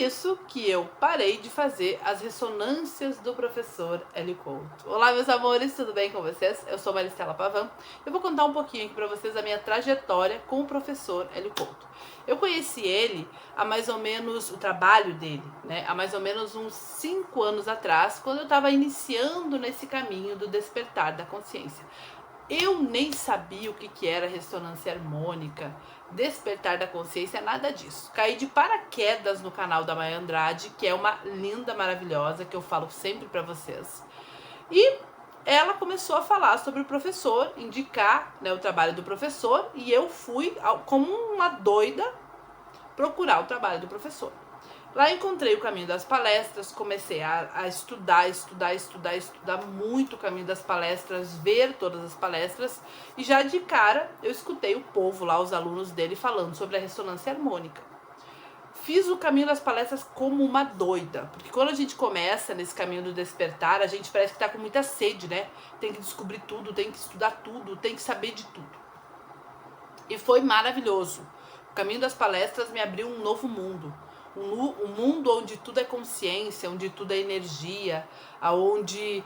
isso que eu parei de fazer as ressonâncias do professor Hélio Couto. Olá, meus amores, tudo bem com vocês? Eu sou Maristela Pavan. Eu vou contar um pouquinho aqui para vocês a minha trajetória com o professor Hélio Couto. Eu conheci ele há mais ou menos, o trabalho dele, né? Há mais ou menos uns 5 anos atrás, quando eu estava iniciando nesse caminho do despertar da consciência. Eu nem sabia o que era ressonância harmônica, despertar da consciência, nada disso. Caí de paraquedas no canal da Maia Andrade, que é uma linda, maravilhosa, que eu falo sempre para vocês. E ela começou a falar sobre o professor, indicar, né, o trabalho do professor, e eu fui, como uma doida, procurar o trabalho do professor. Lá encontrei o caminho das palestras, comecei a estudar muito o caminho das palestras, ver todas as palestras, e já de cara eu escutei o povo lá, os alunos dele, falando sobre a ressonância harmônica. Fiz o caminho das palestras como uma doida, porque quando a gente começa nesse caminho do despertar, a gente parece que tá com muita sede, né? Tem que descobrir tudo, tem que estudar tudo, tem que saber de tudo. E foi maravilhoso. O caminho das palestras me abriu um novo mundo. Um mundo onde tudo é consciência, onde tudo é energia, onde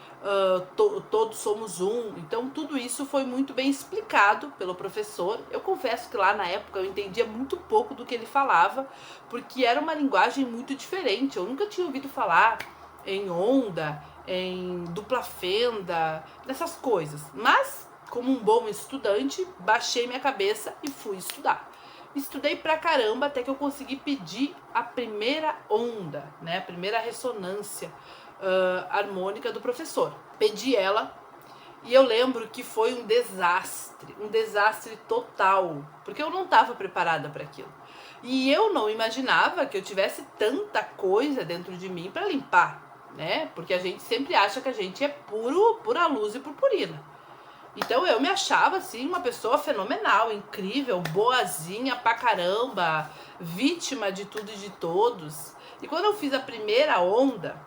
todos somos um. Então tudo isso foi muito bem explicado pelo professor. Eu confesso que lá na época eu entendia muito pouco do que ele falava, porque era uma linguagem muito diferente. Eu nunca tinha ouvido falar em onda, em dupla fenda, nessas coisas. Mas, como um bom estudante, baixei minha cabeça e fui estudar. Estudei pra caramba até que eu consegui pedir a primeira onda, né? A primeira ressonância harmônica do professor. Pedi ela e eu lembro que foi um desastre total, porque eu não estava preparada para aquilo. E eu não imaginava que eu tivesse tanta coisa dentro de mim para limpar, né? Porque a gente sempre acha que a gente é pura luz e purpurina. Então eu me achava assim uma pessoa fenomenal, incrível, boazinha pra caramba, vítima de tudo e de todos. E quando eu fiz a primeira onda,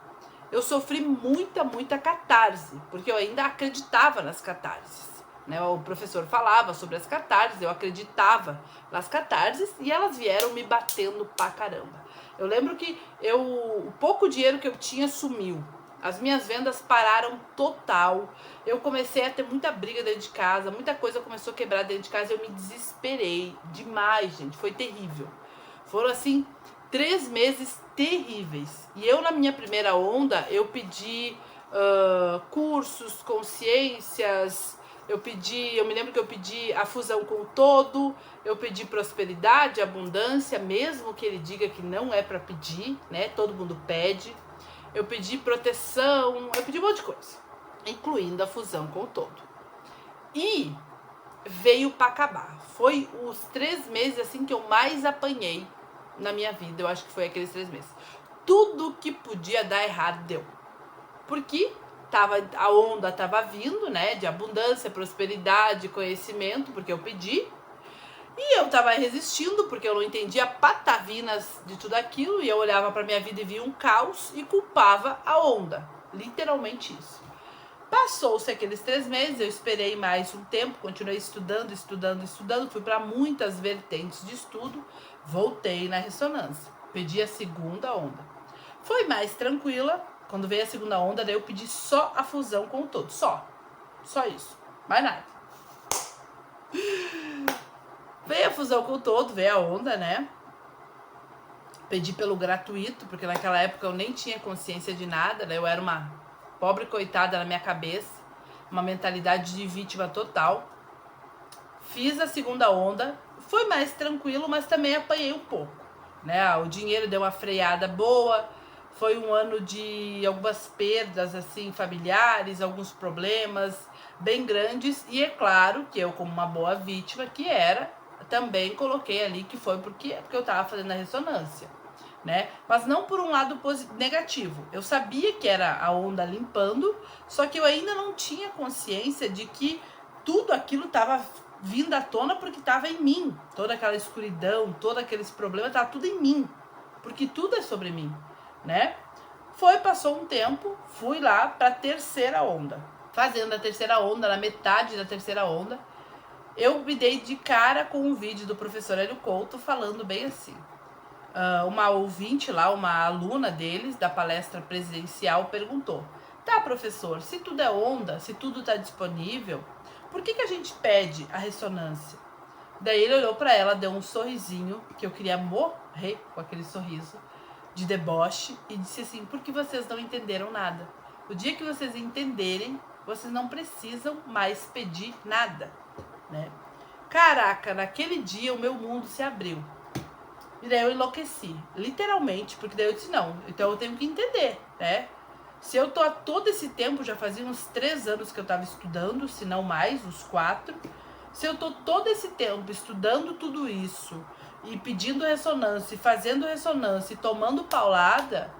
eu sofri muita catarse, porque eu ainda acreditava nas catarses, né? O professor falava sobre as catarses, eu acreditava nas catarses e elas vieram me batendo pra caramba. Eu lembro que o pouco dinheiro que eu tinha sumiu. As minhas vendas pararam total. Eu comecei a ter muita briga dentro de casa, muita coisa começou a quebrar dentro de casa. Eu me desesperei demais, gente. Foi terrível. Foram assim 3 meses terríveis. E eu na minha primeira onda eu pedi cursos, consciências. Eu me lembro que eu pedi a fusão com o todo. Eu pedi prosperidade, abundância, mesmo que ele diga que não é para pedir, né? Todo mundo pede. Eu pedi proteção, eu pedi um monte de coisa, incluindo a fusão com o todo. E veio para acabar. Foi os 3 meses assim que eu mais apanhei na minha vida. Eu acho que foi aqueles 3 meses. Tudo que podia dar errado deu. Porque a onda estava vindo, né? De abundância, prosperidade, conhecimento, porque eu pedi. E eu tava resistindo, porque eu não entendia patavinas de tudo aquilo, e eu olhava pra minha vida e via um caos e culpava a onda. Literalmente isso. Passou-se aqueles 3 meses, eu esperei mais um tempo, continuei estudando, fui para muitas vertentes de estudo, voltei na ressonância, pedi a segunda onda. Foi mais tranquila, quando veio a segunda onda, daí eu pedi só a fusão com o todo, só isso, mais nada. Veio a fusão com o todo, veio a onda, né? Pedi pelo gratuito, porque naquela época eu nem tinha consciência de nada, né? Eu era uma pobre coitada na minha cabeça, uma mentalidade de vítima total. Fiz a segunda onda, foi mais tranquilo, mas também apanhei um pouco, né? O dinheiro deu uma freada boa, foi um ano de algumas perdas, assim, familiares, alguns problemas bem grandes, e é claro que eu, como uma boa vítima que era, também coloquei ali que foi porque eu tava fazendo a ressonância, né? Mas não por um lado negativo. Eu sabia que era a onda limpando, só que eu ainda não tinha consciência de que tudo aquilo tava vindo à tona porque tava em mim. Toda aquela escuridão, todos aqueles problemas, tava tudo em mim. Porque tudo é sobre mim, né? Passou um tempo, fui lá pra terceira onda. Fazendo a terceira onda, na metade da terceira onda, eu me dei de cara com um vídeo do professor Hélio Couto falando bem assim: uma ouvinte lá, uma aluna deles, da palestra presidencial, perguntou: tá, professor, se tudo é onda, se tudo está disponível, por que a gente pede a ressonância? Daí ele olhou para ela, deu um sorrisinho, que eu queria morrer com aquele sorriso de deboche, e disse assim: porque vocês não entenderam nada. O dia que vocês entenderem, vocês não precisam mais pedir nada, né? Caraca, naquele dia o meu mundo se abriu. E daí eu enlouqueci, literalmente, porque daí eu disse: não, então eu tenho que entender, né? Se eu tô há todo esse tempo, já fazia uns 3 anos que eu tava estudando, se não mais, uns 4. Se eu tô todo esse tempo estudando tudo isso, e pedindo ressonância, e fazendo ressonância, e tomando paulada,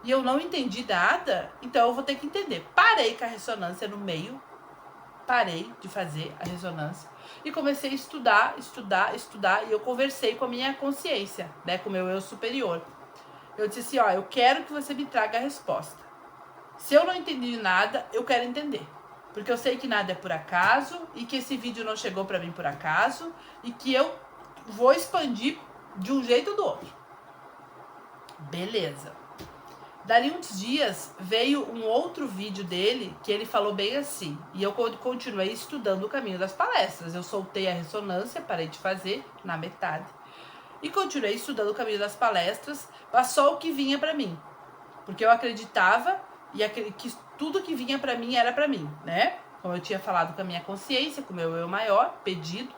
e eu não entendi nada, então eu vou ter que entender. Parei com a ressonância no meio, parei de fazer a ressonância, e comecei a estudar, e eu conversei com a minha consciência, né, com o meu eu superior. Eu disse assim: ó, eu quero que você me traga a resposta. Se eu não entendi nada, eu quero entender. Porque eu sei que nada é por acaso, e que esse vídeo não chegou pra mim por acaso, e que eu vou expandir de um jeito ou do outro. Beleza. Dali uns dias, veio um outro vídeo dele, que ele falou bem assim, e eu continuei estudando o caminho das palestras. Eu soltei a ressonância, parei de fazer, na metade, e continuei estudando o caminho das palestras, mas só o que vinha pra mim. Porque eu acreditava que tudo que vinha pra mim era pra mim, né? Como eu tinha falado com a minha consciência, com o meu eu maior, pedido.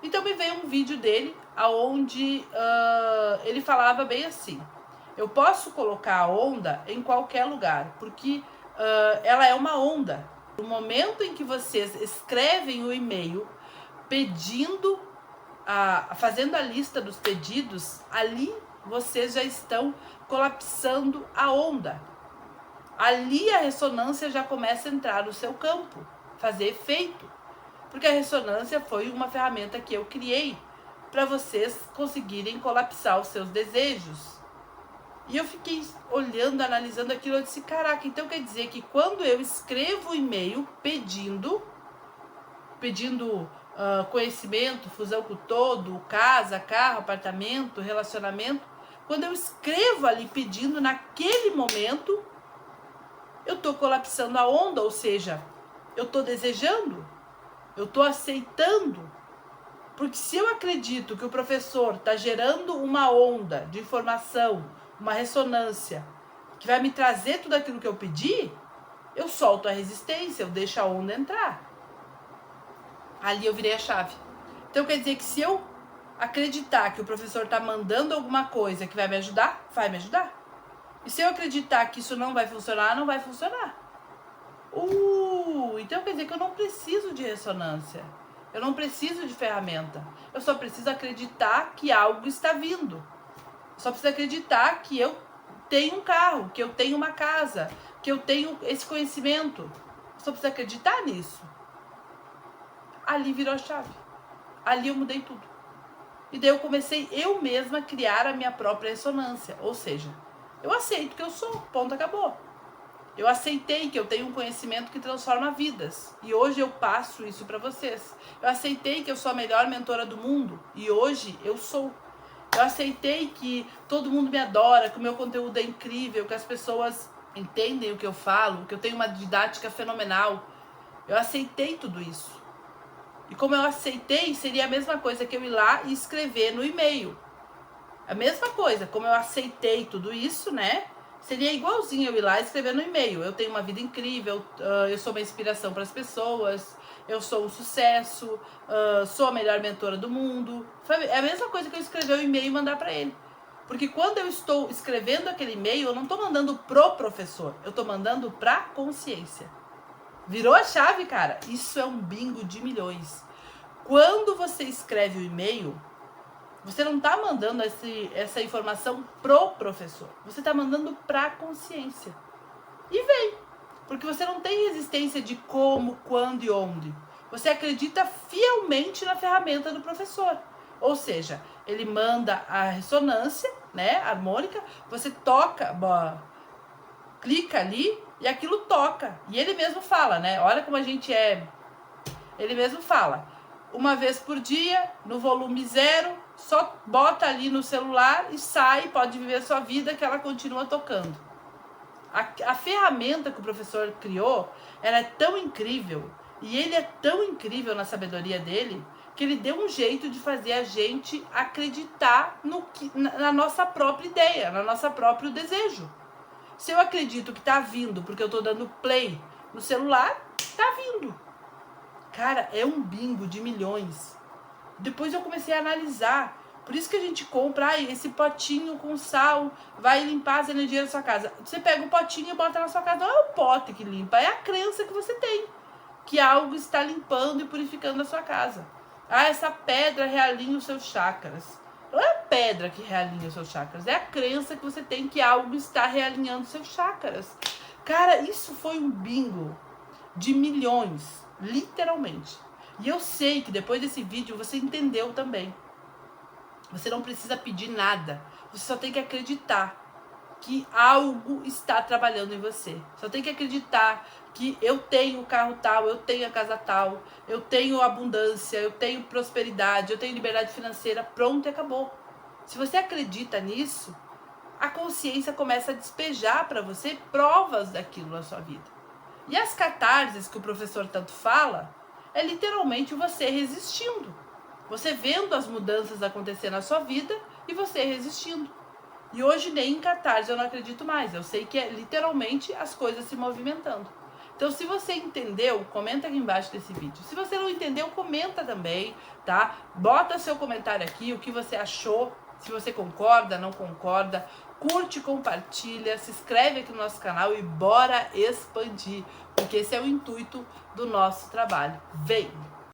Então me veio um vídeo dele, onde ele falava bem assim: eu posso colocar a onda em qualquer lugar, porque ela é uma onda. No momento em que vocês escrevem o e-mail pedindo, fazendo a lista dos pedidos, ali vocês já estão colapsando a onda. Ali a ressonância já começa a entrar no seu campo, fazer efeito. Porque a ressonância foi uma ferramenta que eu criei para vocês conseguirem colapsar os seus desejos. E eu fiquei olhando, analisando aquilo, eu disse: caraca, então quer dizer que quando eu escrevo o e-mail pedindo conhecimento, fusão com o todo, casa, carro, apartamento, relacionamento, quando eu escrevo ali pedindo naquele momento, eu tô colapsando a onda, ou seja, eu tô desejando, eu tô aceitando. Porque se eu acredito que o professor tá gerando uma onda de informação, uma ressonância, que vai me trazer tudo aquilo que eu pedi, eu solto a resistência, eu deixo a onda entrar. Ali eu virei a chave. Então quer dizer que se eu acreditar que o professor tá mandando alguma coisa que vai me ajudar, vai me ajudar. E se eu acreditar que isso não vai funcionar, não vai funcionar. Então quer dizer que eu não preciso de ressonância. Eu não preciso de ferramenta. Eu só preciso acreditar que algo está vindo. Eu só preciso acreditar que eu tenho um carro, que eu tenho uma casa, que eu tenho esse conhecimento. Eu só preciso acreditar nisso. Ali virou a chave. Ali eu mudei tudo. E daí eu comecei eu mesma a criar a minha própria ressonância. Ou seja, eu aceito que eu sou, ponto, acabou. Eu aceitei que eu tenho um conhecimento que transforma vidas. E hoje eu passo isso para vocês. Eu aceitei que eu sou a melhor mentora do mundo. E hoje eu sou. Eu aceitei que todo mundo me adora, que o meu conteúdo é incrível, que as pessoas entendem o que eu falo, que eu tenho uma didática fenomenal. Eu aceitei tudo isso. E como eu aceitei, seria a mesma coisa que eu ir lá e escrever no e-mail. A mesma coisa, como eu aceitei tudo isso, né? Seria igualzinho eu ir lá e escrever no e-mail: eu tenho uma vida incrível, eu sou uma inspiração para as pessoas, eu sou um sucesso, sou a melhor mentora do mundo. É a mesma coisa que eu escrever o e-mail e mandar para ele. Porque quando eu estou escrevendo aquele e-mail, eu não estou mandando pro professor, eu estou mandando pra consciência. Virou a chave, cara. Isso é um bingo de milhões. Quando você escreve o e-mail, você não está mandando essa informação pro professor. Você está mandando pra consciência. E vem. Porque você não tem resistência de como, quando e onde. Você acredita fielmente na ferramenta do professor. Ou seja, ele manda a ressonância, né, harmônica, você toca, clica ali e aquilo toca. E ele mesmo fala, né? Olha como a gente é. Ele mesmo fala: uma vez por dia, no volume 0, só bota ali no celular e sai, pode viver a sua vida que ela continua tocando. A ferramenta que o professor criou, ela é tão incrível, e ele é tão incrível na sabedoria dele, que ele deu um jeito de fazer a gente acreditar na nossa própria ideia, no nosso próprio desejo. Se eu acredito que tá vindo porque eu tô dando play no celular, tá vindo. Cara, é um bingo de milhões. Depois eu comecei a analisar. Por isso que a gente compra esse potinho com sal, vai limpar as energias da sua casa. Você pega o potinho e bota na sua casa. Não é o pote que limpa, é a crença que você tem. Que algo está limpando e purificando a sua casa. Essa pedra realinha os seus chakras. Não é a pedra que realinha os seus chakras, é a crença que você tem que algo está realinhando os seus chakras. Cara, isso foi um bingo de milhões, literalmente. E eu sei que depois desse vídeo você entendeu também. Você não precisa pedir nada. Você só tem que acreditar que algo está trabalhando em você. Só tem que acreditar que eu tenho o carro tal, eu tenho a casa tal, eu tenho abundância, eu tenho prosperidade, eu tenho liberdade financeira. Pronto, e acabou. Se você acredita nisso, a consciência começa a despejar para você provas daquilo na sua vida. E as catarses que o professor tanto fala, é literalmente você resistindo. Você vendo as mudanças acontecer na sua vida e você resistindo. E hoje nem em catarse eu não acredito mais. Eu sei que é literalmente as coisas se movimentando. Então, se você entendeu, comenta aqui embaixo desse vídeo. Se você não entendeu, comenta também, tá? Bota seu comentário aqui, o que você achou, se você concorda, não concorda. Curte, compartilha, se inscreve aqui no nosso canal e bora expandir. Porque esse é o intuito do nosso trabalho. Vem!